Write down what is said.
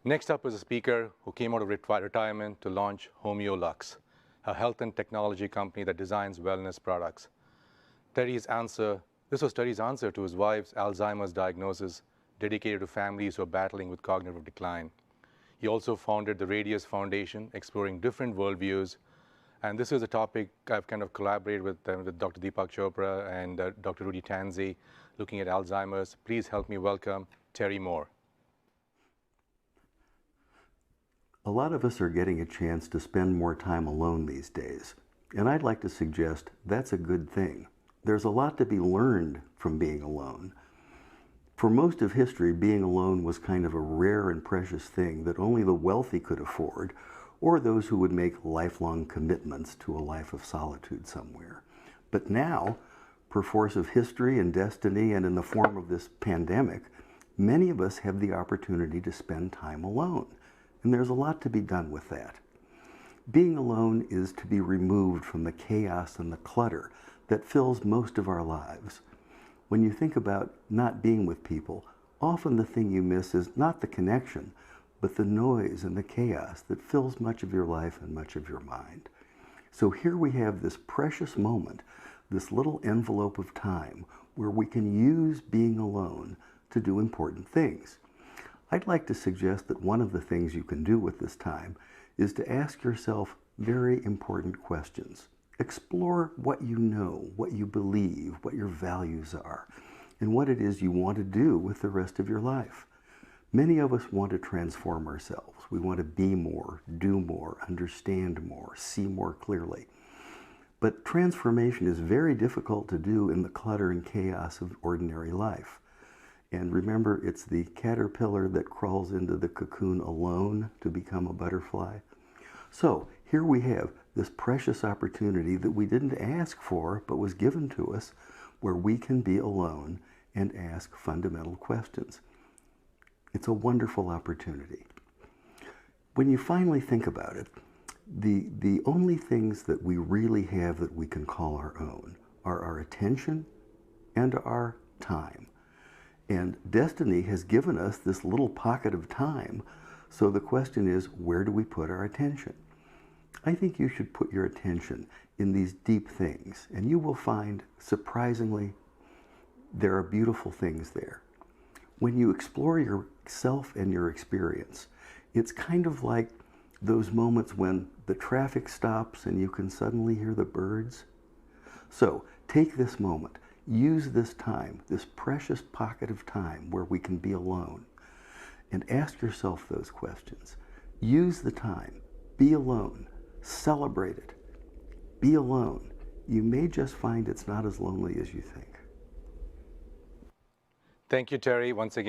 Next up is a speaker who came out of retirement to launch HomeoLux, a health and technology company that designs wellness products. This was Terry's answer to his wife's Alzheimer's diagnosis, dedicated to families who are battling with cognitive decline. He also founded the Radius Foundation, exploring different worldviews. And this is a topic I've kind of collaborated with Dr. Deepak Chopra and Dr. Rudy Tanzi, looking at Alzheimer's. Please help me welcome Terry Moore. A lot of us are getting a chance to spend more time alone these days, and I'd like to suggest that's a good thing. There's a lot to be learned from being alone. For most of history, being alone was kind of a rare and precious thing that only the wealthy could afford, or those who would make lifelong commitments to a life of solitude somewhere. But now, per force of history and destiny and in the form of this pandemic, many of us have the opportunity to spend time alone. And there's a lot to be done with that. Being alone is to be removed from the chaos and the clutter that fills most of our lives. When you think about not being with people, often the thing you miss is not the connection, but the noise and the chaos that fills much of your life and much of your mind. So here we have this precious moment, this little envelope of time where we can use being alone to do important things. I'd like to suggest that one of the things you can do with this time is to ask yourself very important questions. Explore what you know, what you believe, what your values are, and what it is you want to do with the rest of your life. Many of us want to transform ourselves. We want to be more, do more, understand more, see more clearly. But transformation is very difficult to do in the clutter and chaos of ordinary life. And remember, it's the caterpillar that crawls into the cocoon alone to become a butterfly. So here we have this precious opportunity that we didn't ask for, but was given to us, where we can be alone and ask fundamental questions. It's a wonderful opportunity. When you finally think about it, the only things that we really have that we can call our own are our attention and our time. And destiny has given us this little pocket of time. So the question is, where do we put our attention? I think you should put your attention in these deep things, and you will find, surprisingly, there are beautiful things there. When you explore yourself and your experience, it's kind of like those moments when the traffic stops and you can suddenly hear the birds. So take this moment. Use this time, this precious pocket of time where we can be alone, and ask yourself those questions. Use the time. Be alone. Celebrate it. Be alone. You may just find it's not as lonely as you think. Thank you, Terry, once again.